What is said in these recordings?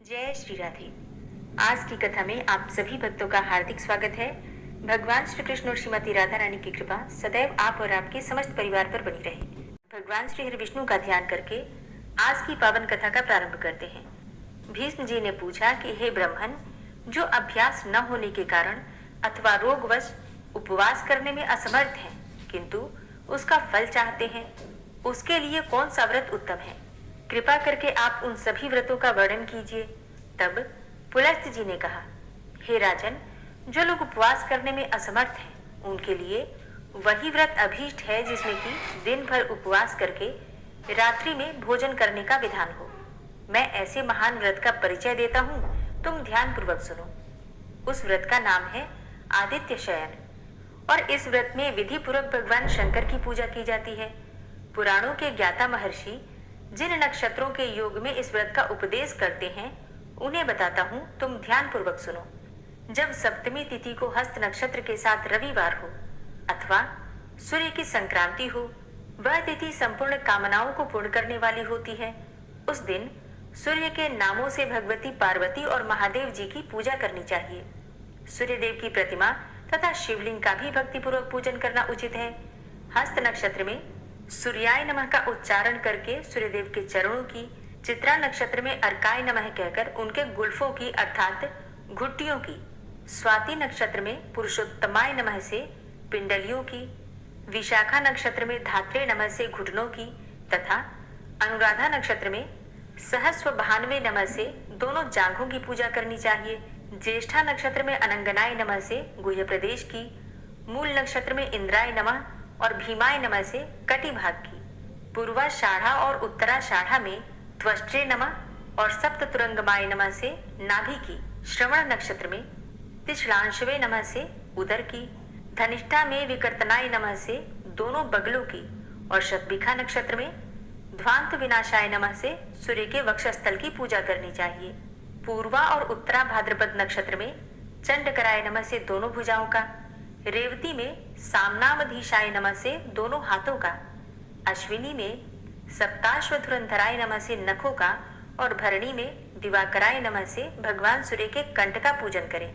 जय श्री राधे। आज की कथा में आप सभी भक्तों का हार्दिक स्वागत है। भगवान श्री कृष्ण और श्रीमती राधा रानी की कृपा सदैव आप और आपके समस्त परिवार पर बनी रहे। भगवान श्री हरि विष्णु का ध्यान करके आज की पावन कथा का प्रारंभ करते हैं। भीष्म जी ने पूछा कि हे ब्राह्मण, जो अभ्यास न होने के कारण अथवा रोगवश उपवास करने में असमर्थ है किंतु उसका फल चाहते हैं, उसके लिए कौन सा व्रत उत्तम है? कृपा करके आप उन सभी व्रतों का वर्णन कीजिए। तब पुलस्त्य जी ने कहा, हे राजन, जो लोग उपवास करने में असमर्थ हैं उनके लिए वही व्रत अभीष्ट है जिसमें कि दिन भर उपवास करके रात्रि में भोजन करने का विधान हो। मैं ऐसे महान व्रत का परिचय देता हूँ, तुम ध्यान पूर्वक सुनो। उस व्रत का नाम है आदित्य शयन और इस व्रत में विधि पूर्वक भगवान शंकर की पूजा की जाती है। पुराणों के ज्ञाता महर्षि जिन नक्षत्रों के योग में इस व्रत का उपदेश करते हैं उन्हें बताता हूँ, तुम ध्यान पूर्वक सुनो। जब सप्तमी तिथि को हस्त नक्षत्र के साथ रविवार हो अथवा सूर्य की संक्रांति हो, वह तिथि संपूर्ण कामनाओं को पूर्ण करने वाली होती है। उस दिन सूर्य के नामों से भगवती पार्वती और महादेव जी की पूजा करनी चाहिए। सूर्यदेव की प्रतिमा तथा शिवलिंग का भी भक्तिपूर्वक पूजन करना उचित है। हस्त नक्षत्र में सूर्याय नमः का उच्चारण करके सूर्यदेव के चरणों की, चित्रा नक्षत्र में अर्काय नमः कहकर उनके गुल्फों की अर्थात घुट्टियों की, स्वाति नक्षत्र में पुरुषोत्तमाय नमः से पिंडलियों की, विशाखा नक्षत्र में धात्रे नमः से घुटनों की तथा अनुराधा नक्षत्र में सहस्व भानवे नमः से दोनों जांघों की पूजा करनी चाहिए। ज्येष्ठा नक्षत्र में अनंगनाय नमः से गुह्य प्रदेश की, मूल नक्षत्र में इंद्राय नमः और भीमाय नमः से कटि भाग की, पूर्वाषाढ़ा और उत्तराषाढ़ा में त्वष्ट्रे नमः और सप्ततुरंगमाय नमः से नाभि की, श्रवण नक्षत्र में तिष्लांशवे नमः से उदर की, धनिष्ठा में विकर्तनाय नमः से दोनों बगलों की और शतभिखा नक्षत्र में ध्वांत विनाशाय नमः से सूर्य के वक्षस्थल की पूजा करनी चाहिए। पूर्वा और उत्तरा भाद्रपद नक्षत्र में चंडकराय नमः से दोनों भुजाओं का, रेवती में सामनामधीशाय नमः से दोनों हाथों का, अश्विनी में सप्ताश्वधुरंधराय नमः से नखों का और भरणी में दिवाकराय नमः से भगवान सूर्य के कंठ का पूजन करें।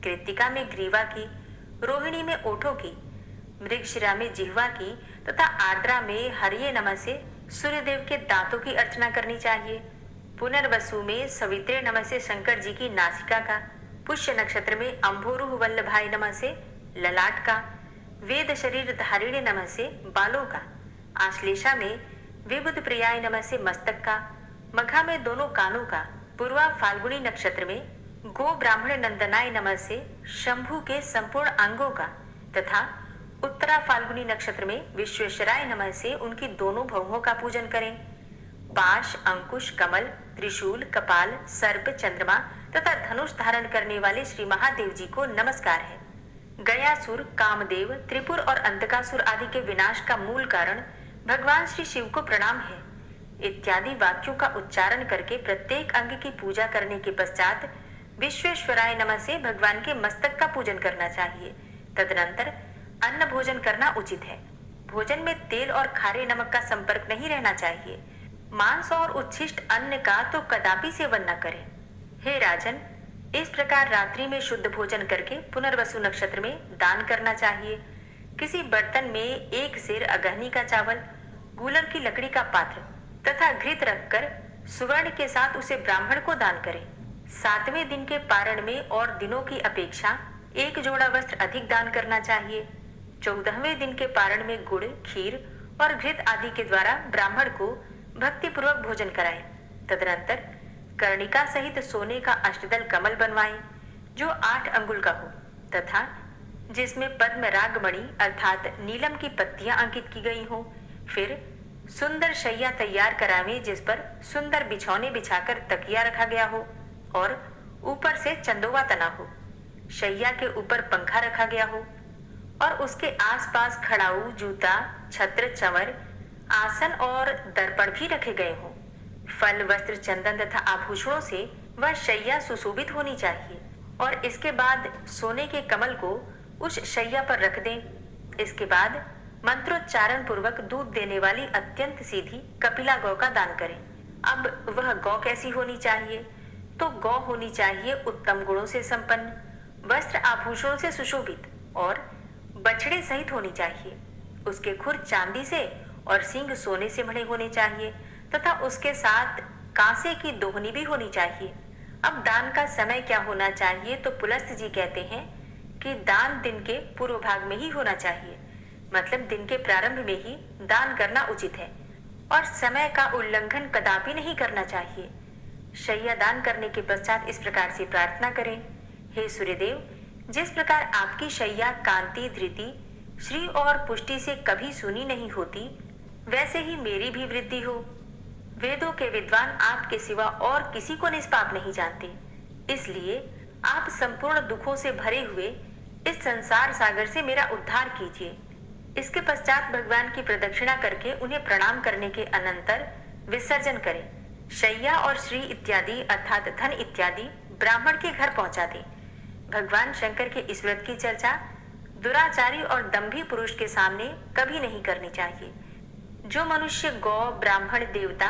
कृत्तिका में ग्रीवा की, रोहिणी में ओठों की, मृगशिरा में जिह्वा की तथा आर्द्रा में हरिये नमः से सूर्यदेव के दांतों की अर्चना करनी चाहिए। पुनर्वसु में सवित्रे नमः से शंकर जी की नासिका का, पुष्य नक्षत्र में अंभोरुह वल्लभाय नमः से ललाट का, वेद शरीर धारिणी नमः से बालों का, आश्लेषा में विबुध प्रियाय नमः से मस्तक का, मघा में दोनों कानों का, पूर्वा फाल्गुनी नक्षत्र में गो ब्राह्मण नंदनाय नमः से शंभु के संपूर्ण अंगों का तथा उत्तरा फाल्गुनी नक्षत्र में विश्वेश्वराय नमः से उनकी दोनों भौहों का पूजन करें। पाश, अंकुश, कमल, त्रिशूल, कपाल, सर्प, चंद्रमा तथा धनुष धारण करने वाले श्री महादेव जी को नमस्कार है। गयासुर, कामदेव, त्रिपुर और अंधकासुर आदि के विनाश का मूल कारण भगवान श्री शिव को प्रणाम है इत्यादि वाक्यों का उच्चारण करके प्रत्येक अंग की पूजा करने के पश्चात विश्वेश्वराय नमः से भगवान के मस्तक का पूजन करना चाहिए। तदनंतर अन्न भोजन करना उचित है। भोजन में तेल और खारे नमक का संपर्क नहीं रहना चाहिए। मांस और उच्छिष्ट अन्न का तो कदापि सेवन न करें। हे राजन, इस प्रकार रात्रि में शुद्ध भोजन करके पुनर्वसु नक्षत्र में दान करना चाहिए। किसी बर्तन में एक सेर अगहनी का चावल, गूलर की लकड़ी का पात्र तथा घृत रखकर सुवर्ण के साथ उसे ब्राह्मण को दान करें। 7वें दिन के पारण में और दिनों की अपेक्षा एक जोड़ा वस्त्र अधिक दान करना चाहिए। 14वें दिन के पारण में गुड़, खीर और घृत आदि के द्वारा ब्राह्मण को भक्तिपूर्वक भोजन कराएं। तदनंतर कर्णिका सहित सोने का अष्टदल कमल बनवाएं जो 8 अंगुल का हो तथा जिसमें पद्म रागमणि अर्थात नीलम की पत्तियां अंकित की गई हो। फिर सुंदर शैया तैयार करावें जिस पर सुंदर बिछौने बिछाकर तकिया रखा गया हो और ऊपर से चंदोवा तना हो। शैया के ऊपर पंखा रखा गया हो और उसके आसपास खड़ाऊ, जूता, छत्र, चंवर, आसन और दर्पण भी रखे गए हों। फल, वस्त्र, चंदन तथा आभूषणों से वह शैया सुशोभित होनी चाहिए और इसके बाद सोने के कमल को उस शैया पर रख दें। इसके बाद मंत्रोच्चारण पूर्वक दूध देने वाली अत्यंत सीधी कपिला गौ का दान करें। अब वह गौ कैसी होनी चाहिए? तो गौ होनी चाहिए उत्तम गुणों से संपन्न, वस्त्र आभूषणों से सुशोभित और बछड़े सहित होनी चाहिए। उसके खुर चांदी से और सींग सोने से मढ़े होने चाहिए तथा उसके साथ कांसे की दोहनी भी होनी चाहिए। अब दान का समय क्या होना चाहिए, तो पुलस्त जी कहते हैं कि दान दिन के पूर्व भाग में ही होना चाहिए, मतलब दिन के प्रारंभ में ही दान करना उचित है और समय का उल्लंघन कदापि नहीं करना चाहिए। शैया दान करने के पश्चात इस प्रकार से प्रार्थना करें, हे सूर्यदेव, जिस प्रकार आपकी शैया कांति, धृति, श्री और पुष्टि से कभी सुनी नहीं होती, वैसे ही मेरी भी वृद्धि हो। वेदों के विद्वान आपके सिवा और किसी को निष्पाप नहीं जानते, इसलिए आप संपूर्ण दुखों से भरे हुए इस संसार सागर से मेरा उद्धार कीजिए। इसके पश्चात भगवान की प्रदक्षिणा करके उन्हें प्रणाम करने के अनंतर विसर्जन करें। शैया और श्री इत्यादि अर्थात धन इत्यादि ब्राह्मण के घर पहुंचा दें। भगवान शंकर के इस व्रत की चर्चा दुराचारी और दंभी पुरुष के सामने कभी नहीं करनी चाहिए। जो मनुष्य गौ, ब्राह्मण, देवता,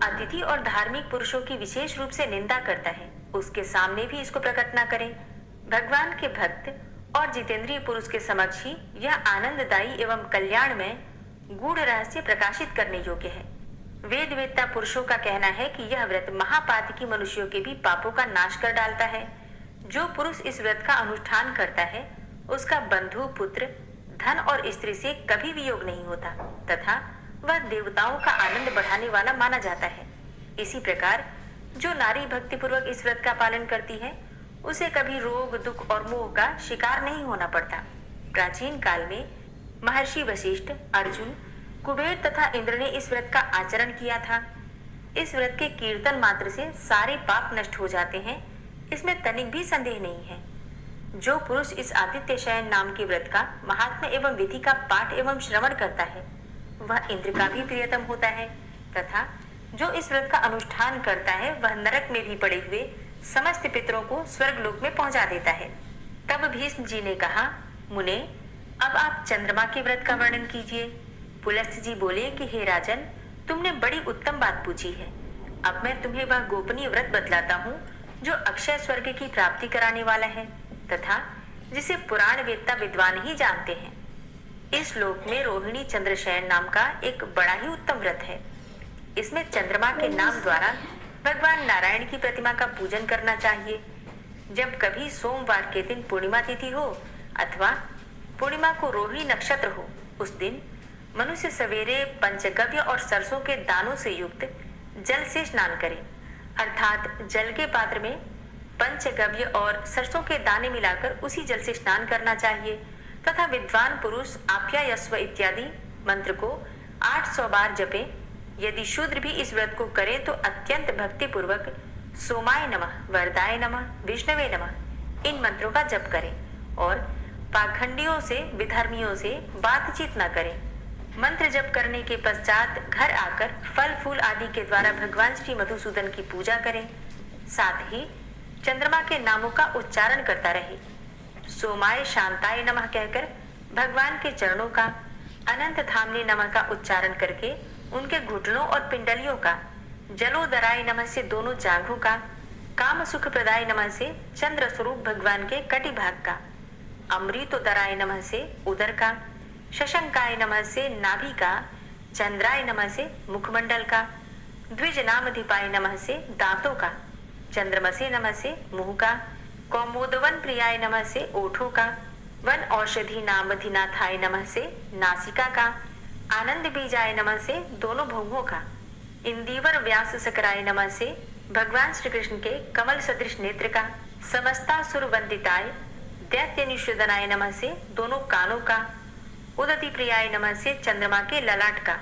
अतिथि और धार्मिक पुरुषों की विशेष रूप से निंदा करता है, उसके सामने भी इसको प्रकट न करें। भगवान के भक्त और जितेंद्रिय पुरुष के समक्ष ही यह आनंददायी एवं कल्याण में गूढ़ रहस्य प्रकाशित करने योग्य है। वेद वेत्ता पुरुषों का कहना है कि यह व्रत महापातकी मनुष्यों के भी पापों का नाश कर डालता है। जो पुरुष इस व्रत का अनुष्ठान करता है, उसका बंधु, पुत्र, धन और स्त्री से कभी वियोग नहीं होता तथा वह देवताओं का आनंद बढ़ाने वाला माना जाता है। इसी प्रकार जो नारी भक्ति पूर्वक इस व्रत का पालन करती है, उसे कभी रोग, दुख और मोह का शिकार नहीं होना पड़ता। प्राचीन काल में महर्षि वशिष्ठ, अर्जुन, कुबेर तथा इंद्र ने इस व्रत का आचरण किया था। इस व्रत के कीर्तन मात्र से सारे पाप नष्ट हो जाते हैं, इसमें तनिक भी संदेह नहीं है। जो पुरुष इस आदित्य शयन नाम के व्रत का महात्म्य एवं विधि का पाठ एवं श्रवण करता है, वह इंद्र का भी प्रियतम होता है तथा जो इस व्रत का अनुष्ठान करता है, वह नरक में भी पड़े हुए समस्त पितरों को स्वर्गलोक में पहुंचा देता है। तब भीष्म जी ने कहा, मुने, अब आप चंद्रमा के व्रत का वर्णन कीजिए। पुलस्त जी बोले कि हे राजन, तुमने बड़ी उत्तम बात पूछी है। अब मैं तुम्हें वह गोपनीय व्रत बतलाता हूँ जो अक्षय स्वर्ग की प्राप्ति कराने वाला है तथा जिसे पुराण वेत्ता विद्वान ही जानते हैं। इस श्लोक में रोहिणी चंद्रशयन नाम का एक बड़ा ही उत्तम व्रत है। इसमें चंद्रमा के नाम द्वारा भगवान नारायण की प्रतिमा का पूजन करना चाहिए। जब कभी सोमवार के दिन पूर्णिमा तिथि हो अथवा पूर्णिमा को रोहिणी नक्षत्र हो, उस दिन मनुष्य सवेरे पंचगव्य और सरसों के दानों से युक्त जल से स्नान करे, अर्थात जल के पात्र में पंचगव्य और सरसों के दाने मिलाकर उसी जल से स्नान करना चाहिए तथा विद्वान पुरुष आप्यायस्व इत्यादि मंत्र को 800 बार जपे। यदि शूद्र भी इस व्रत को करे तो अत्यंत भक्ति पूर्वक सोमाय नमः, वरदाय नमः, विष्णवे नमः इन मंत्रों का जप करें और पाखंडियों से, विधर्मियों से बातचीत न करें। मंत्र जप करने के पश्चात घर आकर फल फूल आदि के द्वारा भगवान श्री मधुसूदन की पूजा करें। साथ ही चंद्रमा के नामों का उच्चारण करता रहे। सोमाय शांताय नमः कहकर भगवान के चरणों का, अनंत धामने नमः का उच्चारण करके उनके घुटनों और पिंडलियों का, जलोदराय नमः से दोनों जांघों का, काम सुख प्रदाय नमः से चंद्र स्वरूप भगवान के कटि भाग का, अमृतोदराय नमः से उदर का, शशंकाय नमः से नाभि का, चंद्राय नमः से मुखमंडल का, द्विज नामधिपाय नमः से दांतों का, चंद्रमसे नमः से मुंह का, कौमोदवन प्रियाय नमः से ओठों का, वन औषधि नामधिनाथाय नमः से नासिका का, आनंद बीजाय नमः से दोनों भौहों का, इंदीवर व्यास सकराय नमः से भगवान श्री कृष्ण के कमल सदृश नेत्र का, समस्तासुर वंदिताय दैत्य निषेधनाय नमः से दोनों कानों का, उदति प्रियाय नमः से चंद्रमा के ललाट का,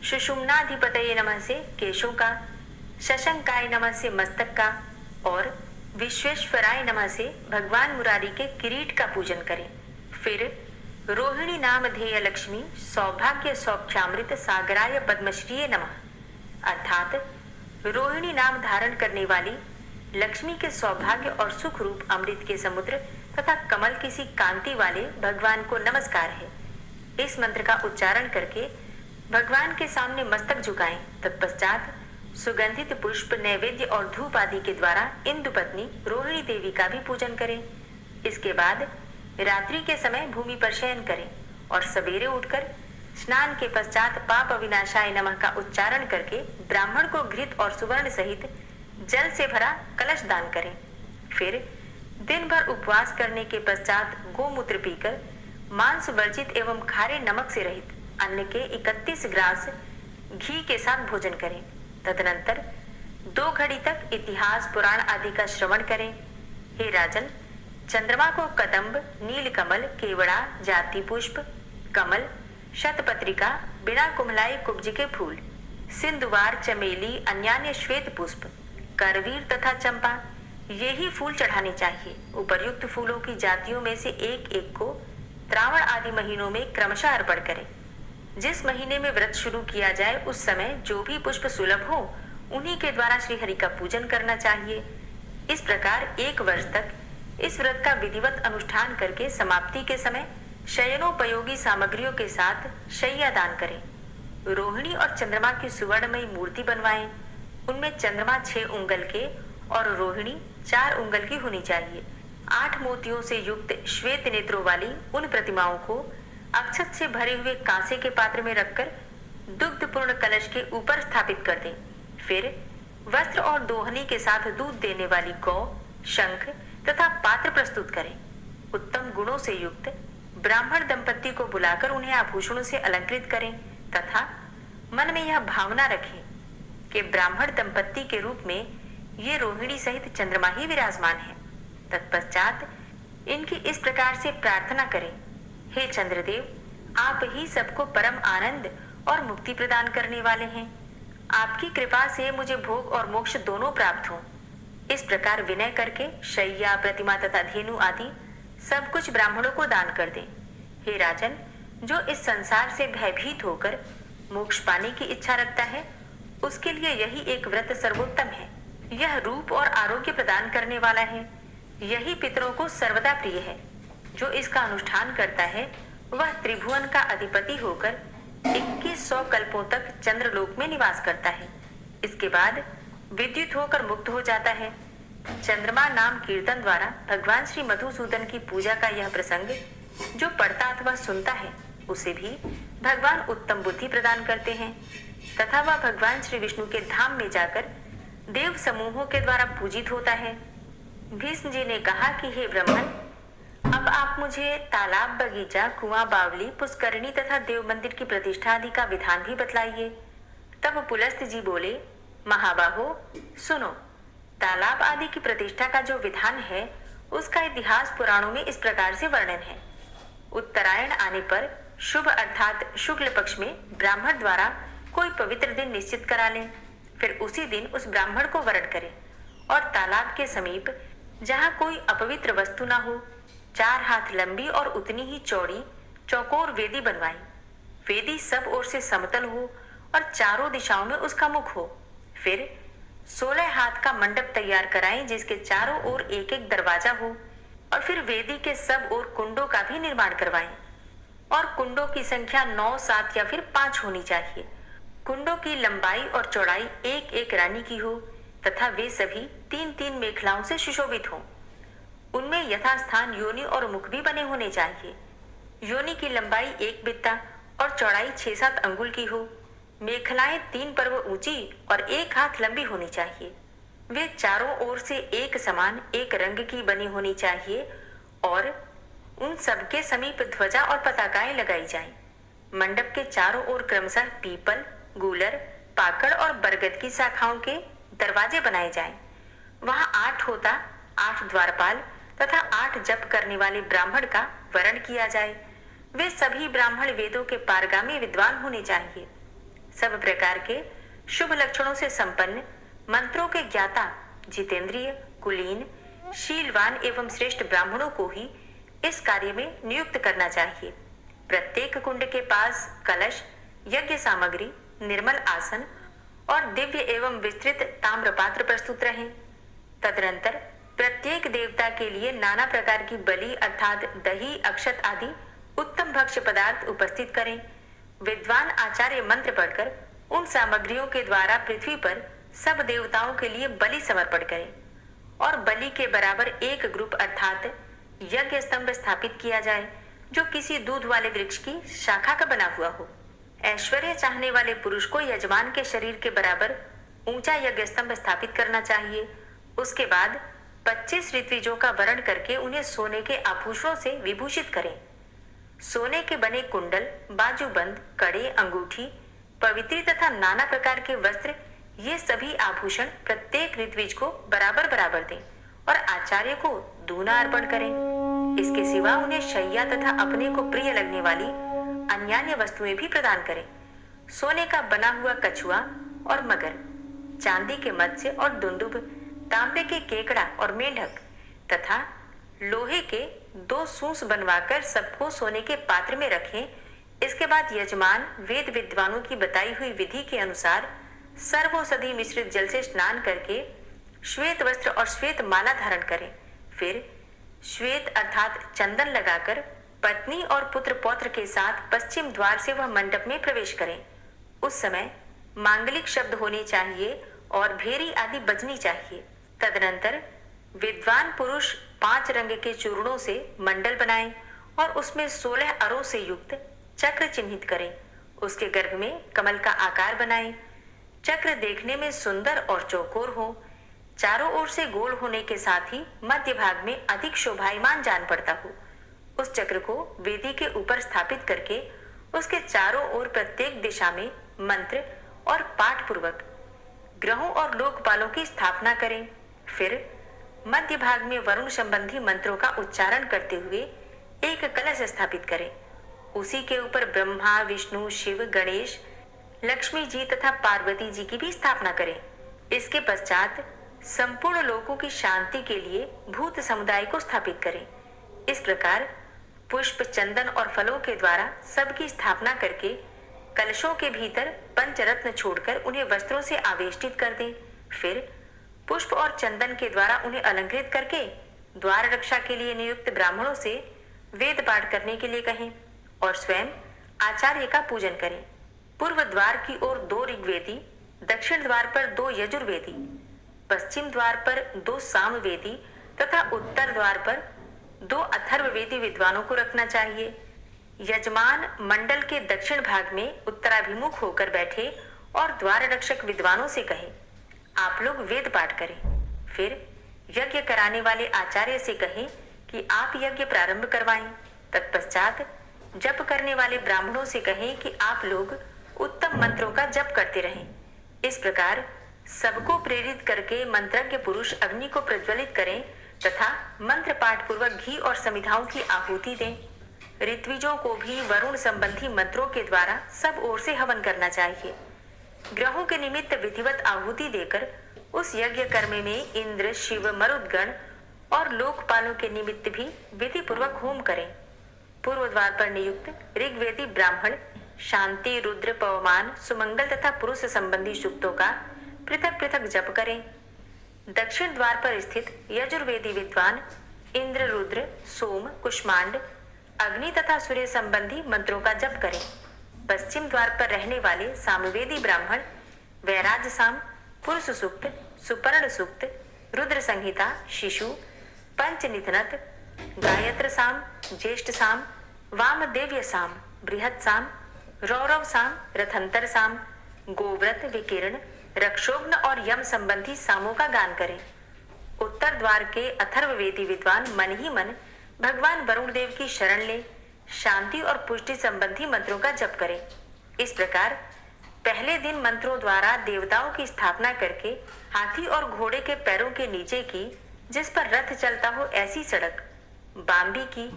सुषुम्नाधिपतये नमः से केशों का, शशंकाय नमः से मस्तक का और विश्वेश्वराय नमः से भगवान मुरारी के किरीट का पूजन करें। फिर रोहिणी नाम ध्येय लक्ष्मी सौभाग्य सौख्यामृत सागराय पद्मश्रीय नमः अर्थात रोहिणी नाम धारण करने वाली लक्ष्मी के सौभाग्य और सुख रूप अमृत के समुद्र तथा कमल की सी कांति वाले भगवान को नमस्कार है। इस मंत्र का उच्चारण करके भगवान के सामने मस्तक झुकाएं। तत्पश्चात सुगंधित पुष्प, नैवेद्य और धूप आदि के द्वारा इंदु पत्नी रोहिणी देवी का भी पूजन करें। इसके बाद रात्रि के समय भूमि पर शयन करें और सवेरे उठकर स्नान के पश्चात पाप विनाशाय नमः का उच्चारण करके ब्राह्मण को घृत और सुवर्ण सहित जल से भरा कलश दान करें। फिर दिन भर उपवास करने के पश्चात गोमूत्र पीकर मांस वर्जित एवं खारे नमक से रहित अन्न के 31 ग्रास घी के साथ भोजन करें। तदनंतर 2 घड़ी तक इतिहास पुराण आदि का श्रवण करें। हे राजन, चंद्रमा को कदम्ब, नीलकमल, केवड़ा, जाति पुष्प, कमल, शतपत्रिका, बिना कुम्हलाए कुब्ज के फूल, सिंधुवार, चमेली, अन्यान्य श्वेत पुष्प, करवीर तथा चंपा, ये ही फूल चढ़ाने चाहिए। उपर्युक्त फूलों की जातियों में से एक एक को श्रावण आदि महीनों में क्रमशः अर्पण करें। जिस महीने में व्रत शुरू किया जाए उस समय जो भी पुष्प सुलभ हो उन्हीं के द्वारा श्रीहरि का पूजन करना चाहिए। इस प्रकार 1 वर्ष तक इस व्रत का विधिवत अनुष्ठान करके समाप्ति के समय शयनोपयोगी सामग्रियों के साथ शय्या दान करें। रोहिणी और चंद्रमा की सुवर्णमयी मूर्ति बनवाएं। उनमें चंद्रमा 6 उंगल के और रोहिणी 4 उंगल की होनी चाहिए। 8 मोतियों से युक्त श्वेत नेत्रों वाली उन प्रतिमाओं को अक्षत से भरे हुए कांसे के पात्र में रखकर दुग्धपूर्ण कलश के ऊपर स्थापित कर दें। फिर वस्त्र और दोहनी के साथ दूध देने वाली गौ, शंख तथा पात्र प्रस्तुत करें। उत्तम गुणों से युक्त ब्राह्मण दंपत्ति को बुलाकर उन्हें आभूषणों से अलंकृत करें तथा मन में यह भावना रखें कि ब्राह्मण दंपत्ति के रूप में ये रोहिणी सहित चंद्रमा ही विराजमान है। तत्पश्चात इनकी इस प्रकार से प्रार्थना करें, हे चंद्रदेव, आप ही सबको परम आनंद और मुक्ति प्रदान करने वाले हैं। आपकी कृपा से मुझे भोग और मोक्ष दोनों प्राप्त हों। इस प्रकार विनय करके शैया, प्रतिमा तथा धेनु आदि सब कुछ ब्राह्मणों को दान कर दें। हे राजन, जो इस संसार से भयभीत होकर मोक्ष पाने की इच्छा रखता है उसके लिए यही एक व्रत सर्वोत्तम है। यह रूप और आरोग्य प्रदान करने वाला है। यही पितरों को सर्वदा प्रिय है। जो इसका अनुष्ठान करता है वह त्रिभुवन का अधिपति होकर 2100 कल्पों तक चंद्रलोक में निवास करता है। इसके बाद विद्युत होकर मुक्त हो जाता है। चंद्रमा नाम कीर्तन द्वारा भगवान श्री मधुसूदन की पूजा का यह प्रसंग जो पढ़ता अथवा सुनता है उसे भी भगवान उत्तम बुद्धि प्रदान करते हैं तथा वह भगवान श्री विष्णु के धाम में जाकर देव समूहों के द्वारा पूजित होता है। भीष्म जी ने कहा कि हे ब्राह्मण, अब आप मुझे तालाब, बगीचा, कुआं, बावली, पुष्करणी तथा देव मंदिर की प्रतिष्ठा आदि का विधान भी बतलाइए। तब पुलस्त्य जी बोले, महाबाहो सुनो, तालाब आदि की प्रतिष्ठा का जो विधान है उसका इतिहास पुराणों में इस प्रकार से वर्णन है। उत्तरायण आने पर शुभ अर्थात शुक्ल पक्ष में ब्राह्मण द्वारा कोई पवित्र दिन निश्चित करा लें। फिर उसी दिन उस ब्राह्मण को वरण करें और तालाब के समीप जहाँ कोई अपवित्र वस्तु ना हो 4 हाथ लंबी और उतनी ही चौड़ी चौकोर वेदी बनवाएं। वेदी सब ओर से समतल हो और चारों दिशाओं में उसका मुख हो। फिर 16 हाथ का मंडप तैयार कराएं जिसके चारों ओर एक एक दरवाजा हो और फिर वेदी के सब ओर कुंडों का भी निर्माण करवाएं और कुंडों की संख्या 9, 7 या फिर 5 होनी चाहिए। कुंडों की लंबाई और चौड़ाई एक एक रानी की हो तथा वे सभी 3-3 मेखलाओं से सुशोभित हों। उनमें यथास्थान योनि और मुख भी बने होने चाहिए। योनि की लंबाई 1 बित्ता और चौड़ाई 6-7 अंगुल की हो। मेखलाएं 3 पर्व ऊंची और 1 हाथ लंबी होनी चाहिए। वे चारों ओर से एक समान एक रंग की बनी होनी चाहिए और उन सबके समीप ध्वजा और पताकाएं लगाई जाएं। मंडप के चारों ओर क्रमशः पीपल, गूलर, पाकड़ और बरगद की शाखाओं के दरवाजे बनाए जाएं। वहां 8 होता, 8 द्वारपाल तथा 8 जप करने वाले ब्राह्मण का वरण किया जाए। वे सभी ब्राह्मण वेदों के पारगामी विद्वान होने चाहिए। सब प्रकार के शुभ लक्षणों से संपन्न, मंत्रों के ज्ञाता, जितेंद्रिय, कुलीन, शीलवान एवं श्रेष्ठ ब्राह्मणों को ही इस कार्य में नियुक्त करना चाहिए। प्रत्येक कुंड के पास कलश, यज्ञ सामग्री, निर्मल आसन और दिव्य एवं विस्तृत ताम्र पात्र प्रस्तुत रहें। तदनंतर प्रत्येक देवता के लिए नाना प्रकार की बलि अर्थात दही, अक्षत आदि उत्तम भक्ष्य पदार्थ उपस्थित करें। विद्वान आचार्य मंत्र पढ़कर उन सामग्रियों के द्वारा पृथ्वी पर सब देवताओं के लिए बलि समर्पण करें और बलि के बराबर एक ग्रुप अर्थात यज्ञ स्तंभ स्थापित किया जाए जो किसी दूध वाले वृक्ष की शाखा का बना हुआ हो। ऐश्वर्य चाहने वाले पुरुष को यजमान के शरीर के बराबर ऊंचा यज्ञ स्तंभ स्थापित करना चाहिए। उसके बाद 25 ऋत्विजों का वरण करके उन्हें सोने के आभूषणों से विभूषित करें। सोने के बने कुंडल, बाजूबंद, कड़े, अंगूठी, पवित्री तथा नाना प्रकार के वस्त्र, ये सभी आभूषण प्रत्येक ऋत्विज को बराबर बराबर दें और आचार्य को दूना अर्पण करें। इसके सिवा उन्हें शैया तथा अपने को प्रिय लगने वाली अन्यान्य वस्तुएं भी प्रदान करें। सोने का बना हुआ कछुआ और मगर, चांदी के मत्स्य और दुंदुभ, तांबे के केकड़ा और मेंढक तथा लोहे के 2 सूस बनवाकर सबको सोने के पात्र में रखें। इसके बाद यजमान वेद विद्वानों की बताई हुई विधि के अनुसार सर्वौषधि मिश्रित जल से स्नान करके श्वेत वस्त्र और श्वेत माला धारण करें। फिर श्वेत अर्थात चंदन लगाकर पत्नी और पुत्र पौत्र के साथ पश्चिम द्वार से वह मंडप में प्रवेश करें। उस समय मांगलिक शब्द होने चाहिए और भेरी आदि बजनी चाहिए। तदनंतर विद्वान पुरुष 5 रंग के चूर्णों से मंडल बनाएं और उसमें 16 अरों से युक्त चक्र चिन्हित करें। उसके गर्भ में कमल का आकार बनाएं। चक्र देखने में सुंदर और चौकोर हो, चारों ओर से गोल होने के साथ ही मध्य भाग में अधिक शोभायमान जान पड़ता हो। उस चक्र को वेदी के ऊपर स्थापित करके उसके चारों ओर प्रत्येक दिशा में मंत्र और पाठ पूर्वक ग्रहों और लोकपालों की स्थापना करें। फिर मध्य भाग में वरुण संबंधी मंत्रों का उच्चारण करते हुए एक कलश स्थापित करें। उसी के ऊपर ब्रह्मा, विष्णु, शिव, गणेश, लक्ष्मी जी तथा पार्वती जी की भी स्थापना करें। इसके पश्चात संपूर्ण लोगों की शांति के लिए भूत समुदाय को स्थापित करें। इस प्रकार पुष्प, चंदन और फलों के द्वारा सबकी स्थापना करके कलशों के भीतर पंचरत्न छोड़कर उन्हें वस्त्रों से आवेष्टित कर दें। फिर पुष्प और चंदन के द्वारा उन्हें अलंकृत करके द्वार रक्षा के लिए नियुक्त ब्राह्मणों से वेद पाठ करने के लिए कहें और स्वयं आचार्य का पूजन करें। पूर्व द्वार की ओर 2 ऋग्वेदी, दक्षिण द्वार पर 2 यजुर्वेदी, पश्चिम द्वार पर 2 सामवेदी तथा उत्तर द्वार पर 2 अथर्ववेदी विद्वानों को रखना चाहिए। यजमान मंडल के दक्षिण भाग में उत्तराभिमुख होकर बैठे और द्वार रक्षक विद्वानों से कहे, आप लोग वेद पाठ करें। फिर यज्ञ कराने वाले आचार्य से कहें कि आप यज्ञ प्रारंभ करवाएं। तत्पश्चात जप करने वाले ब्राह्मणों से कहें कि आप लोग उत्तम मंत्रों का जप करते रहें। इस प्रकार सबको प्रेरित करके मंत्रज्ञ पुरुष अग्नि को प्रज्वलित करें तथा मंत्र पाठ पूर्वक घी और समिधाओं की आहुति दें। ऋत्विजों को भी वरुण संबंधी मंत्रों के द्वारा सब ओर से हवन करना चाहिए। ग्रहों के निमित्त विधिवत आहुति देकर उस यज्ञ कर्म में इंद्र, शिव, मरुदगण और लोकपालों के निमित्त भी विधि पूर्वक होम करें। पूर्व द्वार पर नियुक्त ऋग्वेदी ब्राह्मण शांति, रुद्र, पवमान, सुमंगल तथा पुरुष संबंधी सूक्तों का पृथक पृथक जप करें। दक्षिण द्वार पर स्थित यजुर्वेदी विद्वान इंद्र, रुद्र, सोम, कुष्मांड, अग्नि तथा सूर्य संबंधी मंत्रों का जप करें। पश्चिम द्वार पर रहने वाले सामवेदी ब्राह्मण वैराज साम, पुरुष सूक्त, सुपर्ण सूक्त, रुद्र संहिता, शिशु, पंचनिधनत, गायत्र साम, ज्येष्ठ साम, वामदेव्य साम, बृहत साम, रौरव साम, रथंतर साम, गोव्रत, विकीर्ण, रक्षोग्न और यम संबंधी सामों का गान करें। उत्तर द्वार के अथर्ववेदी विद्वान मन ही मन भगवान वरुण देव की शरण ले शांति और पुष्टि संबंधी मंत्रों का जप करें। इस प्रकार पहले दिन मंत्रों द्वारा देवताओं की स्थापना करके हाथी और घोड़े के पैरों के नीचे की, जिस पर रथ चलता हो ऐसी सड़क, बाम्बी की,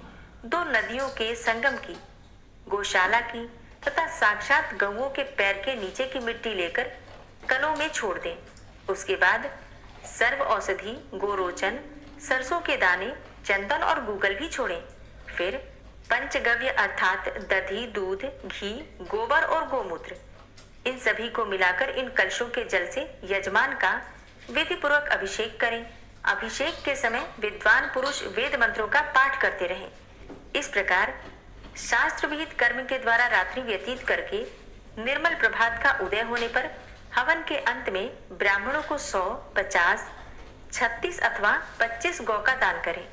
2 नदियों के संगम की, गौशाला की तथा साक्षात गऊओं के पैर के नीचे की मिट्टी लेकर कलों में छोड़ दें। उसके बाद सर्व औषधि, गोरोचन, सरसों के दाने, चंदन और गूगल भी छोड़ें। फिर पंचगव्य अर्थात दधी, दूध, घी, गोबर और गोमूत्र, इन सभी को मिलाकर इन कलशों के जल से यजमान का विधि पूर्वक अभिषेक करें। अभिषेक के समय विद्वान पुरुष वेद मंत्रों का पाठ करते रहें। इस प्रकार शास्त्र विहित कर्म के द्वारा रात्रि व्यतीत करके निर्मल प्रभात का उदय होने पर हवन के अंत में ब्राह्मणों को 100, 50, 36 अथवा 25 गौ का दान करें।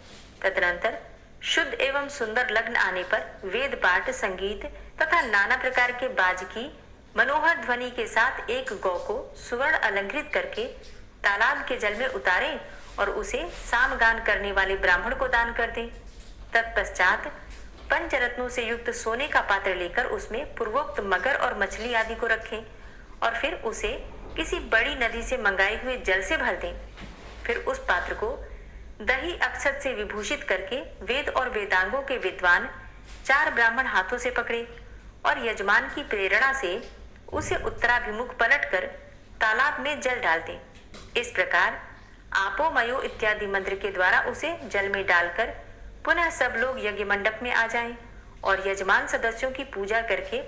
तदनंतर शुद्ध एवं सुंदर लग्न आने पर वेद पाठ, संगीत तथा नाना प्रकार के बाज की मनोहर ध्वनि के साथ एक गौ को सुवर्ण अलंकृत करके तालाब के जल में उतारें और उसे सामगान करने वाले ब्राह्मण को दान कर दें। तत्पश्चात पंचरत्नों से युक्त सोने का पात्र लेकर उसमें पूर्वोक्त मगर और मछली आदि को रखें और फिर उसे किसी बड़ी नदी से मंगाए हुए जल से भर दें। फिर उस पात्र को दही अक्षत से विभूषित करके वेद और वेदांगों के विद्वान 4 ब्राह्मण हाथों से पकड़े और यजमान की प्रेरणा से उसे उत्तराभिमुख पलटकर तालाब में जल डाल दें। इस प्रकार आपो मयो इत्यादि मंत्र के द्वारा उसे जल में डालकर पुनः सब लोग यज्ञ मंडप में आ जाएं और यजमान सदस्यों की पूजा करके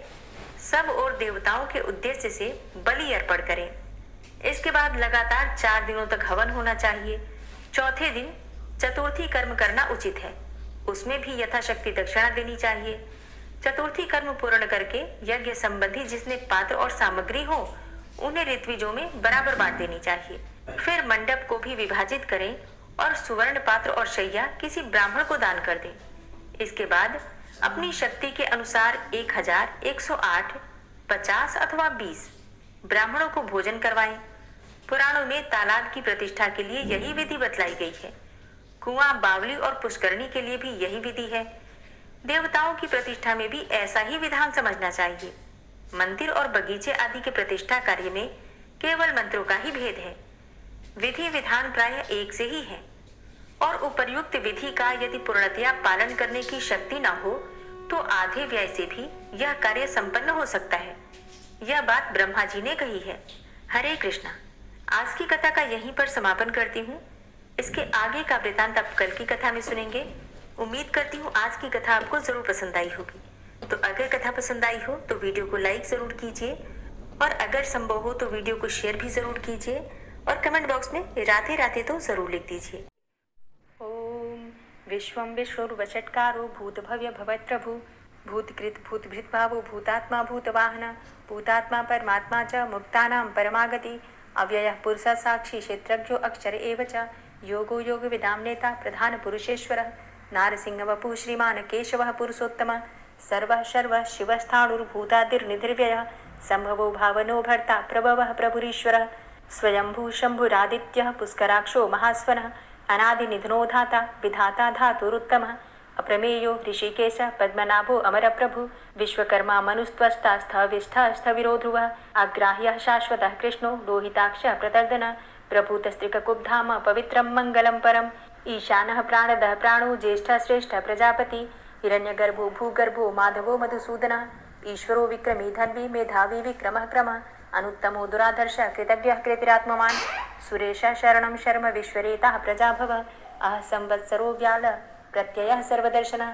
सब और देवताओं के उद्देश्य से बलि अर्पण करें। इसके बाद लगातार 4 दिनों तक हवन होना चाहिए। चौथे दिन चतुर्थी कर्म करना उचित है। उसमें भी यथाशक्ति दक्षिणा देनी चाहिए। चतुर्थी कर्म पूर्ण करके यज्ञ संबंधी जिसने पात्र और सामग्री हो उन्हें ऋत्विजों में बराबर बांट देनी चाहिए। फिर मंडप को भी विभाजित करें और सुवर्ण पात्र और शैया किसी ब्राह्मण को दान कर दें। इसके बाद अपनी शक्ति के अनुसार 1000, 108, 50 अथवा 20 ब्राह्मणों को भोजन करवाएं। पुराणों में तालाब की प्रतिष्ठा के लिए यही विधि बतलाई गई है। कुआं, बावली और पुष्करणी के लिए भी यही विधि है। देवताओं की प्रतिष्ठा में भी ऐसा ही विधान समझना चाहिए। मंदिर और बगीचे आदि के प्रतिष्ठा कार्य में केवल मंत्रों का ही भेद है। विधि विधान प्रायः एक से ही है और उपर्युक्त विधि का यदि पूर्णतया पालन करने की शक्ति न हो तो आधे व्यय से भी यह कार्य संपन्न हो सकता है। यह बात ब्रह्मा जी ने कही है। हरे कृष्णा। आज की कथा का यहीं पर समापन करती हूँ। इसके आगे का वृतांत आप कल की कथा में सुनेंगे। उम्मीद करती हूँ आज की कथा आपको जरूर पसंद आई होगी। तो अगर कथा पसंद आई हो तो वीडियो को लाइक जरूर कीजिए और अगर संभव हो तो वीडियो को शेयर भी जरूर कीजिए और कमेंट बॉक्स में राधे राधे तो जरूर लिख दीजिए। ओम विश्वं विष्णुर्वषट्कारो भूतभव्य भवत्प्रभु भूतकृत भूतभृत भावो भूतात्मा भूतवाहन भूतात्मा परमात्मा च मुक्तानां परमागति अव्ययः पुरुषः साक्षी क्षेत्रज्ञो अक्षर एव च योगो योग विदां नेता प्रधान पुरुषेश्वरः नारसिंह वपुः श्रीमान् केशवः पुरुषोत्तमः सर्वः शर्वः शिवस्थाणुर्भूतादिर्निधिर्व्ययः संभवो भावनो भर्ता प्रभवः प्रभुरीश्वरः स्वयंभू शंभुरादित्यः पुष्कराक्षो महास्वनः अनादिनिधनो धाता विधाता धातुरुत्तमः अप्रमेयो ऋषिकेशः पद्मनाभो अमरप्रभु विश्वकर्मा मनुस्त्वष्टा स्थविष्ठः स्थविरो ध्रुवः अग्राह्यः शाश्वतः कृष्णो लोहिताक्षः प्रतर्दनः प्रभूतस्त्रिककुब्धाम पवित्रं मङ्गलं परम् ईशानः प्राणदः प्राणो ज्येष्ठः श्रेष्ठः प्रजापति हिरण्यगर्भो भूगर्भो माधवो मधुसूदनः ईश्वरो विक्रमी धन्वी मेधावी विक्रमः क्रमः अनुत्तमो दुराधर्षः कृतज्ञः कृतिरात्मवान् सुरेशः शरणं शर्म विश्वरेताः प्रजाभवः अह संवत्सरो व्यालः प्रत्ययः सर्वदर्शनः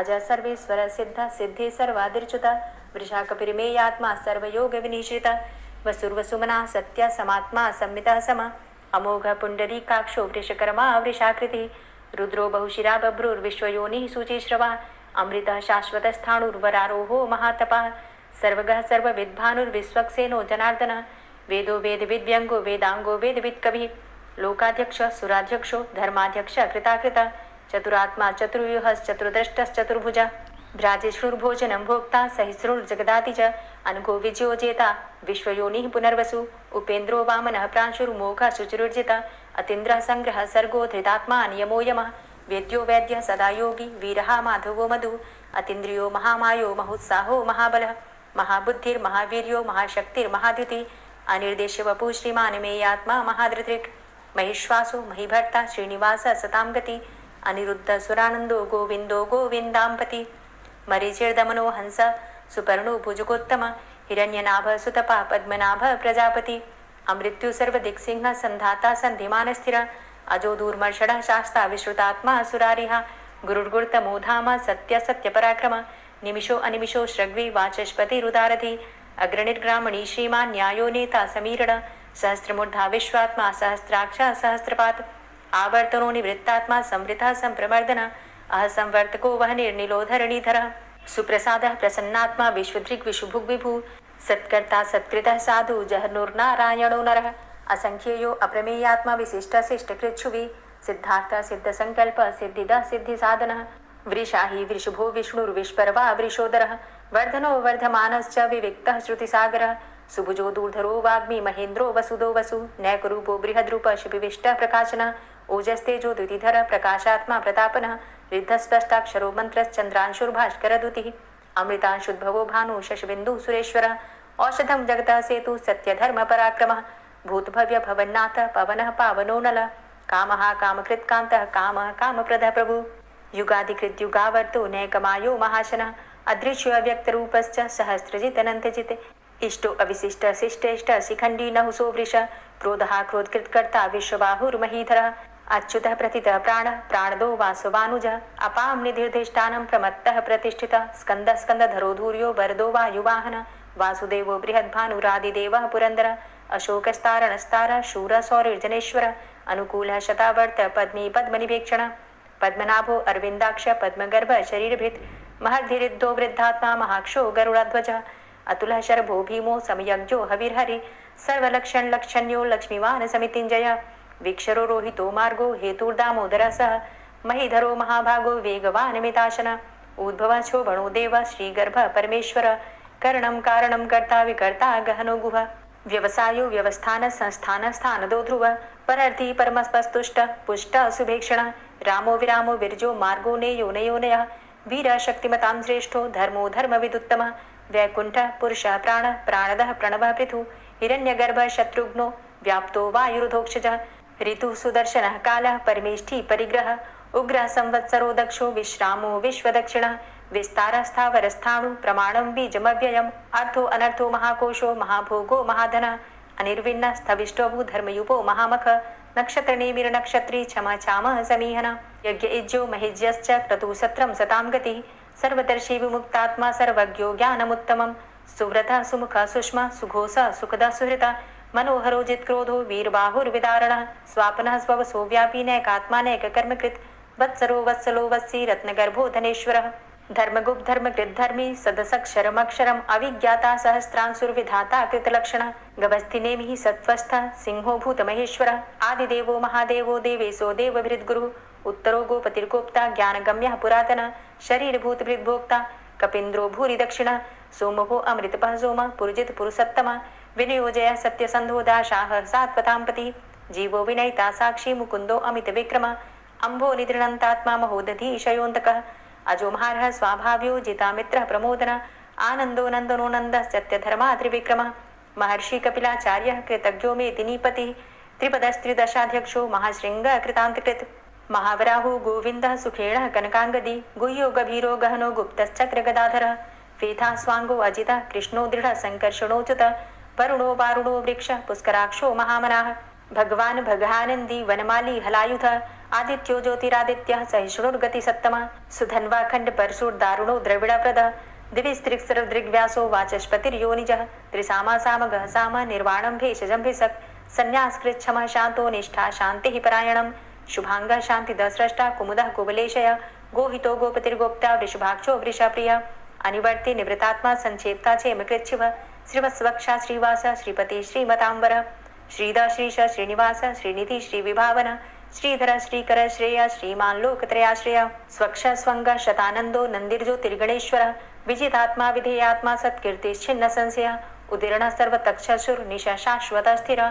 अजः सर्वेश्वरः सिद्धः सिद्धे सर्वादिर्च्युतः वृषाकपिर्मेयात्मा सर्वयोगविनिश्रितः वसुर्वसुमनः सत्यः समात्मा संमितः समः अमोघः पुण्डरीकाक्षो वृषकर्मा वृषाकृतिः रुद्रो बहुशिरा बभ्रुर्विश्वयोनिः शुचिश्रवः अमृतः शाश्वतस्थाणुर्वरारोहो महातपः सर्वगः सर्वविद्भानुर्विश्वक्सेनो जनार्दनः वेदो वेदविद्व्यङ्गो वेदाङ्गो वेदवित्कविः लोकाध्यक्षः सुराध्यक्षो धर्माध्यक्षः कृताकृतः चतुरात्मा चतुर्व्यूहश्चतुर्द्रष्टश्चतुर्भुजः भ्राजिष्णुर्भोजनं भोक्ता सहिष्णुर्जगदाति च अनघो विजयो जेता विश्वयोनिः पुनर्वसु उपेन्द्रो वामनः प्रांशुर्मोघः शुचिरुर्जितः अतीन्द्रः संग्रहः सर्गो धृतात्मा नियमो यमः वेद्यो वैद्यः सदा योगी वीरः माधवो मधु अतीन्द्रियो महामायो महोत्साहो महाबलः महाबुद्धिर्महावीर्यो महाशक्तिर्महाद्युति अनिर्देश्य वपुः श्रीमान् मेयात्मा महाधृतृक् महिश्वासो महिभर्ता श्रीनिवासः सतां गति अनिरुद्ध सुरानन्दो गोविन्दो गोविन्दाम्पति मरीचिर्दमनो हंस सुपर्णो भुजगोत्तम हिरण्यनाभ सुतपा पद्मनाभ प्रजापति अमृत्यु सर्वदिक्सिंह संधाता संधिमान स्थिर अजो दूर्मर्षण शास्ता विश्रुतात्मा सुरारिः गुरुर्गुर्तमो धाम सत्य सत्यपराक्रम निमिषो अनिमिषो श्रग्वी वाचस्पतिरुदारधि अग्रणिर्ग्रामणी श्रीमान् न्यायो नेता समीरण सहस्रमूर्धा विश्वात्मा सहस्राक्षा सहस्रपात् आवर्तनो निवृत्तात्मा संवृतः संप्रमर्दन अह संवर्तको वह निर्निलो धरणीधरः सुप्रसादः प्रसन्नात्मा विश्वदृक् विशुभुग् विभु सत्कर्ता सत्कृतः साधु जहनुर्नारायणो नरः असंख्येयो अप्रमेयात्मा विशिष्टशिष्टकृच्छुवि सिद्धार्थ सिद्धसंकल्प सिद्धिदः सिद्धिसाधनः वृषाहि वृषभो विष्णुर्विष्पर्वा वृषोदरः वर्धनो वर्धमानश्च विविक्तः श्रुतिसागरः सुभुजो दूर्धरो वाग्मी महेन्द्रो वसुदो वसु नैकरूपो बृहद्रूप शिपिविष्टः प्रकाशनः ओजस्तेजो द्युतिधर प्रकाशात्मा प्रतापनः रिद्धस्पष्टाक्षरो मन्त्रश्चन्द्रांशुर्भास्करद्युतिः अमृतांशुद्भवो भानु शशबिन्दुः सुरेश्वरः औषधं जगतः सेतु सत्यधर्म पराक्रमः भूतभव्य भवन्नाथ पवनः पावनो नलः कामः कामकृत्कान्तः कामः कामप्रदः प्रभु युगादिकृत युगावर्तो नैकमायो महाशनः अदृश्यो अव्यक्तरूपश्च सहस्रजितनन्तजित् इष्टो अविशिष्ट शिष्टेष्ट शिखण्डी नहुसो वृष क्रोधः क्रोधकृत्कर्ता विश्वबाहुर्महीधरः अच्युतः प्रतितः प्राणः प्राणदो वासवानुजः अपां निधिर्धिष्ठानं प्रमत्तः प्रतिष्ठितः स्कन्दः स्कन्दधरो धूर्यो वरदो वायुवाहनः वासुदेवो बृहद्भानुरादिदेवः पुरन्दरः अशोकस्तारणस्तारः शूरः सौरिर्जनेश्वरः अनुकूलः शतावर्त पद्मी पद्मनिभेक्षणः पद्मनाभो अरविन्दाक्ष पद्मगर्भ शरीरभृत् महद्धिरिद्धो वृद्धात्मा महाक्षो गरुडध्वजः अतुलः शर्भो भीमो समयज्ञो हविर्हरि सर्वलक्षणलक्षण्यो लक्ष्मीवान् समितिञ्जय वीक्षरो रोहितो मार्गो हेतुर्दामोदरः सः महीधरो महाभागो वेगवान् मिताशनः उद्भवः शोभणो देव श्रीगर्भ परमेश्वर करणं कारणं कर्ता विकर्ता गहनो गुह व्यवसायो व्यवस्थान संस्थान स्थानदो ध्रुव परर्थी परमस्पस्तुष्ट पुष्ट सुभेक्षण रामो विरामो विरजो मार्गो नेयो नयोनयः वीर शक्तिमतां श्रेष्ठो धर्मो धर्मविदुत्तमः वैकुंठ पुरुष प्राण प्राणदः प्रणवः पृथु हिरण्यगर्भ शत्रुघ्नो व्याप्तो वायुरुधोक्षजः ऋतु सुदर्शनः कालः परमेष्ठी परिग्रह उग्रः संवत्सरो दक्षो विश्रामो विश्वदक्षिणः विस्तारस्थावरस्थाणु प्रमाणं बीजमव्ययम् अर्थो अनर्थो महाकोशो महाभोगो महाधनः अनिर्विण्ण स्थविष्टोभू धर्मयुपो महामख नक्षत्रनेमिर्नक्षत्री क्षमा चामः समीहन यज्ञ इज्यो महिज्यश्च क्रतुसत्रं सतां गतिः सर्वदर्शी विमुक्तात्मा सर्वज्ञो ज्ञानमुत्तमं सुव्रतः सुमुखः सुष्मा सुघोषः सुखदः सुहृतः मनोहरो जित्क्रोधो वीरबाहुर्विदारणः स्वापनः स्ववसो व्यापी नैकात्मा नैककर्मकृत् वत्सरो वत्सलो वत्सी रत्नगर्भो धनेश्वरः धर्मगुप्त धर्मकृत धर्मी सदसक्षरमक्षरम् अविज्ञाता सहस्रांशुर्विधाता कृतलक्षणः गभस्तिनेमिः सत्त्वस्थः सिंहो भूतमहेश्वरः आदिदेवो महादेवो देवेशो देवभृद्गुरुः उत्तरो गोपतिर्गोप्ता ज्ञानगम्यः पुरातनः शरीरभूतभृद्भोक्ता कपीन्द्रो भूरि दक्षिणः सोमभो अमृतपः सोमः पुरुजित पुरुषोत्तमः विनयोजयः सत्यसन्धो दाशाः सात्वतां पतिः जीवो विनयिता साक्षी मुकुन्दो अमितविक्रमः अम्भो निधृणन्तात्मा महोदधीशयोऽन्तकः अजोमहारः स्वाभाव्यो जितामित्रः प्रमोदनः आनन्दो नन्दनो नन्दः सत्यधर्मा त्रिविक्रमः महर्षि कपिलाचार्यः कृतज्ञो मेदिनीपतिः त्रिपदस्त्रिदशाध्यक्षो महाशृङ्गः कृतान्तकृत् महावराहो गोविन्दः सुखेणः कनकाङ्गदी गुह्यो गभीरो गहनो गुप्तश्चक्रगदाधरः वेथा स्वाङ्गो अजितः कृष्णो दृढः सङ्कर्षणोच्युतः वरुणो वारुणो वृक्षः पुष्कराक्षो महामनाः भगवान् भगानन्दी वनमाली हलायुधः आदित्यो ज्योतिरादित्यः सहिष्णुर्गतिसत्तमः सुधन्वाखण्ड परशुर्दारुणो द्रविडप्रदः दिविस्त्रिक्सरदृग्व्यासो वाचस्पतिर्योनिजः त्रिसामा सामगः साम निर्वाणं भेषजं भिषक् संन्यासकृच्छमः शान्तो निष्ठा शान्तिः परायणं शुभाङ्गः शान्तिदस्रष्टा कुमुदः कुवलेशय गोहितो गोपतिर्गोप्ता वृषभाक्षो वृषप्रियः अनिवर्ति निवृतात्मा संक्षेप्ता चेमकृच्छिवः श्रीवत्सवक्षा श्रीवास श्रीपति श्रीमताम्बर श्रीद श्रीश श्रीनिवास श्रीनिधि श्रीविभावन श्रीधर श्रीकर श्रेय श्रीमान् लोकत्रयाश्रय स्वक्ष स्वंग शतानंदो नंदिर्ज्योतिर्गणेश्वर विजितात्मा विधेयात्मा सत्कीर्तिश्छिन्न संशय उदीर्ण सर्वतक्षसुर निशा शाश्वत स्थिर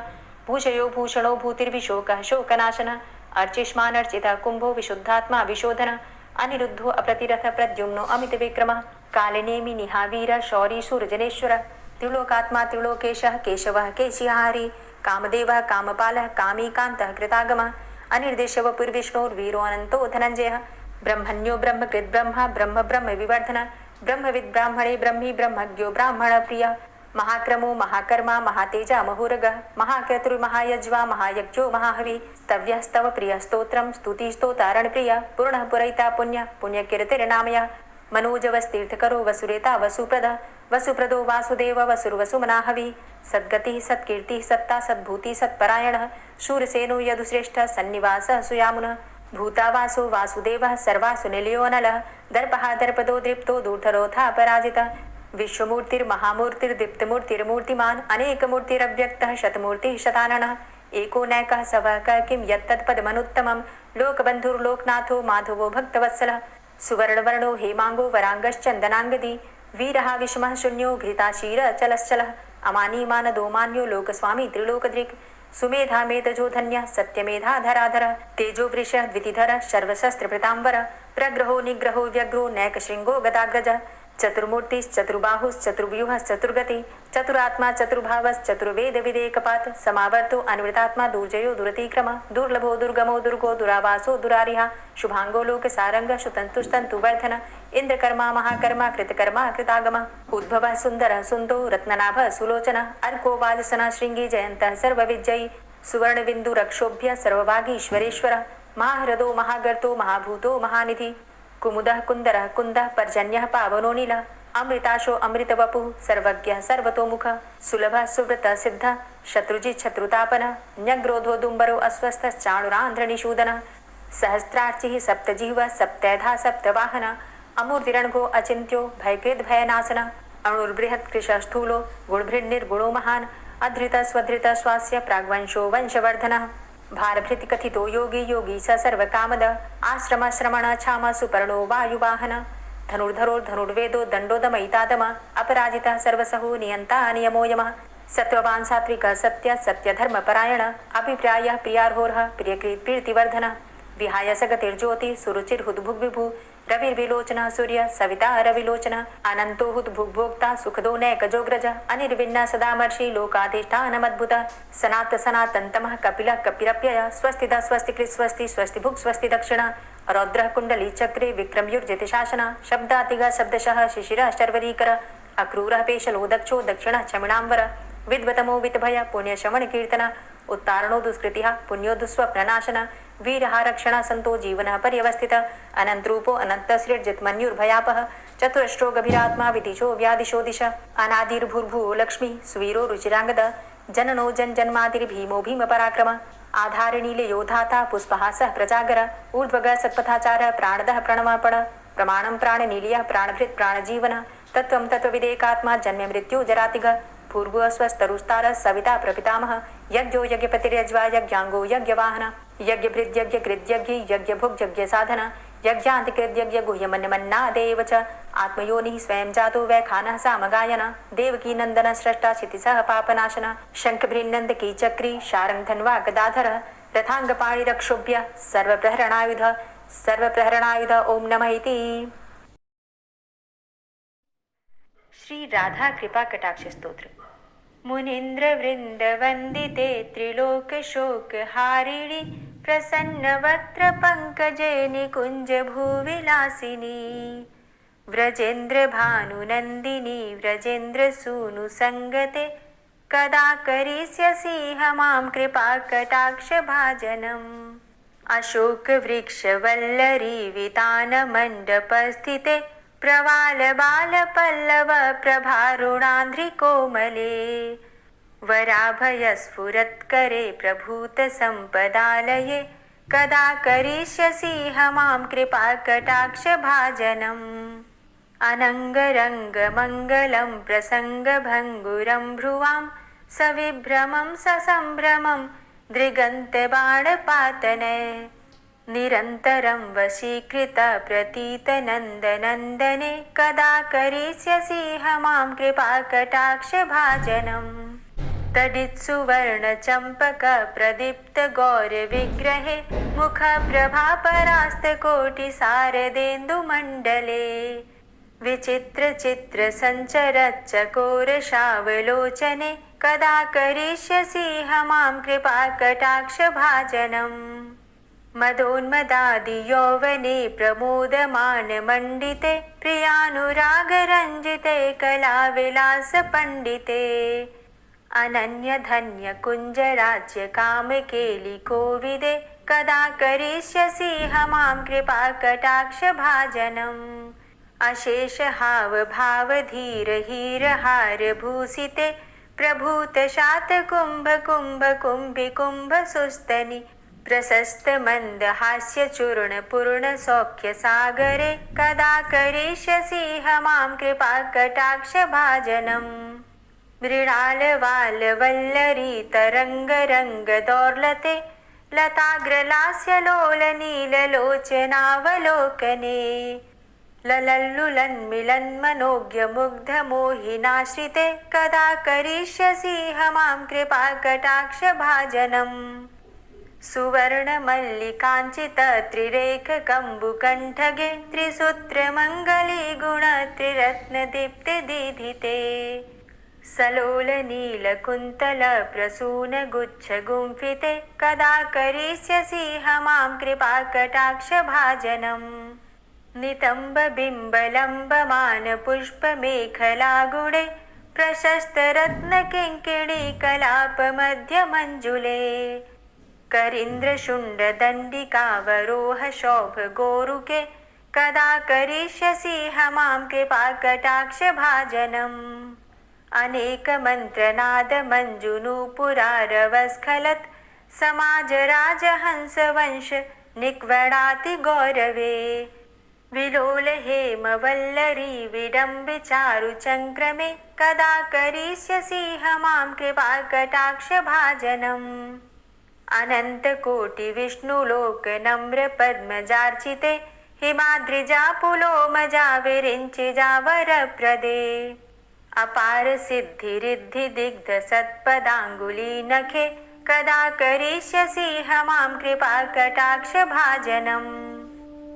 भूषयो भूषणो भूतिर्विशोकः शोकनाशन अर्चिष्मान अर्चिता कुंभो विशुद्धात्मा विशोधन अनिरुद्धो अप्रतिरथ प्रद्युम्नो अमित विक्रम कालिनेमि निहावीर शौरी सूर्जनेश्वर त्रिलोकात्मा त्रिलोकेशः केशवः केशिहारी कामदेवः कामपालः कामीकान्तः कृतागमः अनिर्देशवपुर्विष्णोर्वीरो अनन्तो धनञ्जयः ब्रह्मण्यो ब्रह्मकृत् ब्रह्मा ब्रह्म ब्रह्म विवर्धन ब्रह्मविद् ब्राह्मणे ब्रह्मी ब्रह्मज्ञो ब्राह्मणप्रियः महाक्रमो महाकर्मा महातेजा महोरगः महाक्रतुर्महायज्वा महायज्ञो महाहवि स्तव्यस्तव प्रियस्तोत्रं स्तुतिस्तोतारणप्रियः पूर्णः पुरैता पुण्य पुण्यकीर्तिर्नामयः मनोजवस्तीर्थकरो वसुरेता वसुप्रदः वसुप्रदो वासुदेव वसुर्वसुमनाहवि सद्गतिः सत्कीर्तिः सत्ता सद्भूति सत्परायणः शूरसेनो यदुश्रेष्ठः सन्निवासः सुयामुनः भूतावासो वासुदेवः सर्वासु निलयो नलः दर्पः दर्पदो दृप्तो दूर्धरोधा पराजितः विश्वमूर्तिर्महामूर्तिर्दीप्तमूर्तिर्मूर्तिमान् अनेकमूर्तिरव्यक्तः शतमूर्तिः शताननः एको नैकः सवः किं यत्तत्पदमनुत्तमं लोकबन्धुर्लोकनाथो माधवो भक्तवत्सलः सुवर्णवर्णो हेमांगो वरांगश्चन्दनांगदी वीरः विषमः शून्यो घृताशीरचलश्चलः अमानीमानदो मान्यो लोकस्वामी त्रिलोकदृक् सुमेधा मेधजो धन्यः सत्यमेधाधराधरः तेजो वृषः द्वितिधरः सर्वशस्त्रभृताम्बरः प्रग्रहो निग्रहो व्यग्रो नैकशृङ्गो गदाग्रजः चतुर्मूर्तिश्चतुर्बाहुश्चतुर्व्यूहश्चतुर्गति चतुरात्मा चतुर्भावश्चतुर्वेद विदेकपात समावर्तो अन्वृतात्मा दुर्जयो दुरतिक्रम दुर्लभो दुर्गमो दुर्गो दुरावासो दुरारिहा शुभांगो लोक सारंग सुतंतुस्तंतुवर्धन इंद्रकर्मा महाकर्मा कृतकर्मा कृतागम उद्भव सुंदर सुंदो रत्ननाभ सुलोचन अर्को वाजसन श्रृंगी जयंत सर्वविजयी सुवर्ण बिंदु रक्षोभ्य सर्वभागीश्वरेश्वर महाहृदो महागर्तो महाभूतो महानिधि कुमुदः कुंदरः कुंदः पर्जन्यः पावनो नीलः अमृताशो अमृतवपुः सर्वज्ञः सर्वतोमुखः सुलभः सुव्रतः सिद्धः शत्रुजित् शत्रुतापनः न्यग्रोधो दुम्बरो अस्वस्थश्चाणुरान्ध्रनिषूदनः सहस्रार्चिः सप्तजिह्वः सप्तैधा सप्तवाहनः अमूर्तिरणघो अचिन्त्यो भयकृद् भयनाशनः अणुर्बृहत्कृशस्थूलो गुणभृन्निर्गुणो महान् अधृतः स्वधृतः स्वास्य प्राग्वंशो वंशवर्धनः भारभृति कथितो योगी योगी स सर्वकामद आश्रम श्रमण छाम सुपर्णो वायुवाहन धनुर्धरो धनुर्वेदो दंडोदमयितादम अपराजितः सर्वसहो नियंता नियमो यमः सत्ववान् सात्विकः सत्य सत्यधर्मपरायण अभिप्रायः प्रियार्होर्ह प्रियकृत् प्रीतिवर्धनः विहाय सगतिर्ज्योति सुरुचिर्हुद्भुग्विभु रविर्विलोचनः सूर्य सविता रविलोचनः अनंतो हुद्भुग्भोक्ता सुखदो नैकजोग्रज अनिर्विण्ण सदामर्षि लोकाधिष्ठानमद्भुतः सनात सनातन्तमः कपिलः कपिरप्यय स्वस्तिदा स्वस्तिकृत् स्वस्ति स्वस्तिभुक् स्वस्ति दक्षिण रौद्रः कुण्डली चक्रे विक्रमयुर्जित शासन शब्दातिगः शब्दशः शिशिरः शर्वरीकर अक्रूरः पेशलो दक्षो दक्षिणः चमिणाम्बर विद्वतमो वितभय पुण्यश्रवण कीर्तन उत्तारणो दुष्कृतिः पुण्यो दुःस्वप्ननाशन वीरः रक्षण संतो जीवनः पर्यवस्थितः अनन्तरूपो अनन्तसृर्जितमन्युर्भयापः चतुरश्रो गभीरात्मा विदिशो व्यादिशो दिश अनादिर्भूर्भुवो लक्ष्मी सुवीरो रुचिरांगद जननो जन्मादिर्भीमो भीम पराक्रम आधारनीलयोधाता पुष्पहासः प्रजागर ऊर्ध्वगः सत्पथाचारः प्राणदः प्रणवपण प्रमाणं प्राणनीलयः प्राणभृत् प्राणजीवन तत्त्वं तत्त्वविदेकात्मा जन्म मृत्यु जरातिगः पूर्व स्वस्तरुस्तार सविता प्रपितामह यज्ञो यज्ञपतिर्यज्वा यज्ञांगो यज्ञवाहन यज्ञभृद् यज्ञकृद्यज्ञ यज्ञभुग् यज्ञसाधन यज्ञान्तिकृद्यज्ञ गुह्यमन्यमन्नादेव च आत्मयोनिः स्वयं जातो वैखानः सामगायन देवकी नंदन स्रष्टा क्षितिसः पापनाशन शंखभृन्नन्दकी चक्री शारङ्गधन्वा गदाधर रथाङ्गपाणिरक्षोभ्य सर्वप्रहरणायुध ओम नमः इति। श्री राधा कृपा कटाक्ष स्तोत्र। मुनीन्द्र वृंद वंदिते त्रिलोक शोक हारिणी प्रसन्न वक्त्र पंकजे निकुंज भूविलासिनी व्रजेन्द्र भानुनंदिनी व्रजेन्द्र सूनु संगते कदा करिष्यसि मां कृपा कटाक्ष भाजनम् अशोक वृक्ष वल्लरी वितान मंडप स्थिते प्रवाल बाल पल्लव प्रभारुणान्ध्रि कोमले वराभय स्फुरत्करे प्रभूत संपदालये कदा करिष्यसि मां कृपा कटाक्ष भाजनम् अनंगरंग मंगलं प्रसंग भंगुरं भ्रुवां सविभ्रमं ससंभ्रमं दृगन्त बाणपातने निरन्तरं वशीकृत प्रतीत नन्दनन्दने कदा करिष्यसि मां कृपा कटाक्ष भाजनम् तडित्सुवर्ण चम्पक प्रदीप्त गौर विग्रहे मुख प्रभा परास्त कोटि सारदेन्दुमण्डले विचित्र चित्र संचर चकोर शावलोचने कदा करिष्यसि मां कृपा कटाक्ष भाजनम् मदोन्मदादि यौवने प्रमोदमान मंडिते प्रियानुराग रंजिते कला विलास पंडिते अनन्य धन्य कुंज राज्य काम केलि कोविदे कदा करिष्यसि मां कृपा कटाक्ष भाजनम् अशेष हाव भाव धीर हीर हार भूषिते प्रभूत शात कुंभ कुंभ कुंभि कुंभ सुस्तनि प्रशस्त मंदहास्य चूर्ण पूर्ण सौख्य सागरे कदा करिष्यसि मां कृपा कटाक्ष भाजनम् मृणाल वाल वल्लरी तरंग रंग दौर्लते लताग्रलास्य लोल नील लोचनावलोकने ललल्लुलन्मिलन्मनोज्ञ मुग्ध मोहिनाश्रिते कदा करिष्यसि मां कृपा कटाक्ष भाजनम् सुवर्णमल्लिकाञ्चित त्रिरेख कम्बुकण्ठगे त्रिसूत्रमङ्गली गुण त्रिरत्नदीप्ति दीधिते सलोल नीलकुन्तल प्रसून गुच्छ गुम्फिते कदा करिष्यसि मां कृपा कटाक्ष भाजनम् नितम्ब बिम्बलम्बमान पुष्पमेखला गुणे प्रशस्त रत्न किङ्किणी कलाप मध्य मञ्जुले करीन्द्र शुण्ड दण्डिकावरोह शोभ गोरुके कदा करिष्यसि मां कृपा कटाक्ष भाजनम् अनेक मंत्रनाद मंजुनूपुरारवस्खलत् समाज राजहंस वंश निक्वणाति गौरवे विलोल हेम वल्लरी विडम्बि चारु चंक्रमे कदा करिष्यसि मां कृपा कटाक्ष भाजनम् अनंत कोटि विष्णुलोक नम्र पद्मजार्चिते हिमाद्रिजा पुलोमजा विरिञ्चिजा वरप्रदे अपार सिद्धि रिद्धि दिग्ध सत्पदांगुली नखे कदा करिष्यसि मां कृपा कटाक्ष भाजनम्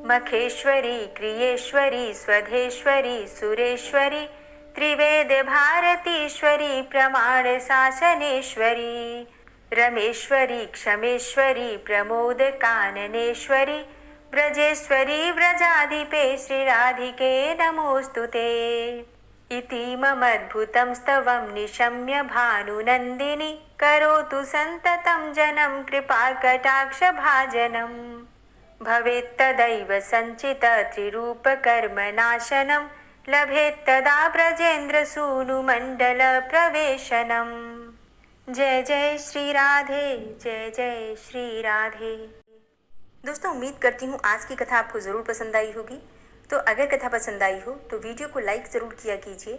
मखेश्वरी क्रियेश्वरी स्वधेश्वरी सुरेश्वरी त्रिवेद भारतीश्वरी प्रमाण शासनेश्वरी रमेश्वरी क्षमेश्वरी प्रमोद काननेश्वरी ब्रजेश्वरी व्रजाधिपे श्रीराधिके नमोस्तुते इतीममद्भुतं स्तवं निशम्य भानुनन्दिनी करोतु सन्ततं जनं कृपा कटाक्ष भाजनम् भवेत्तदैव सञ्चित त्रिरूपकर्मनाशनं लभेत्तदा ब्रजेन्द्र सूनुमण्डल प्रवेशनम् जय जय श्री राधे, जय जय श्री राधे। दोस्तों, उम्मीद करती हूँ आज की कथा आपको ज़रूर पसंद आई होगी। तो अगर कथा पसंद आई हो तो वीडियो को लाइक ज़रूर किया कीजिए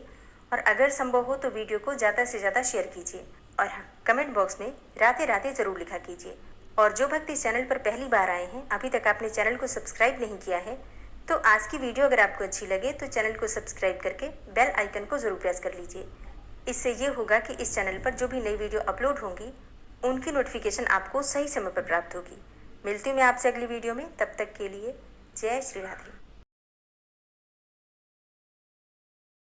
और अगर संभव हो तो वीडियो को ज़्यादा से ज़्यादा शेयर कीजिए और हाँ, कमेंट बॉक्स में राधे राधे ज़रूर लिखा कीजिए। और जो भक्त इस चैनल पर पहली बार आए हैं, अभी तक आपने चैनल को सब्सक्राइब नहीं किया है, तो आज की वीडियो अगर आपको अच्छी लगे तो चैनल को सब्सक्राइब करके बेल आइकन को ज़रूर प्रेस कर लीजिए। इससे ये होगा कि इस चैनल पर जो भी नई वीडियो अपलोड होंगी उनकी नोटिफिकेशन आपको सही समय पर प्राप्त होगी। मिलती हूँ मैं आपसे अगली वीडियो में, तब तक के लिए जय श्री राधे।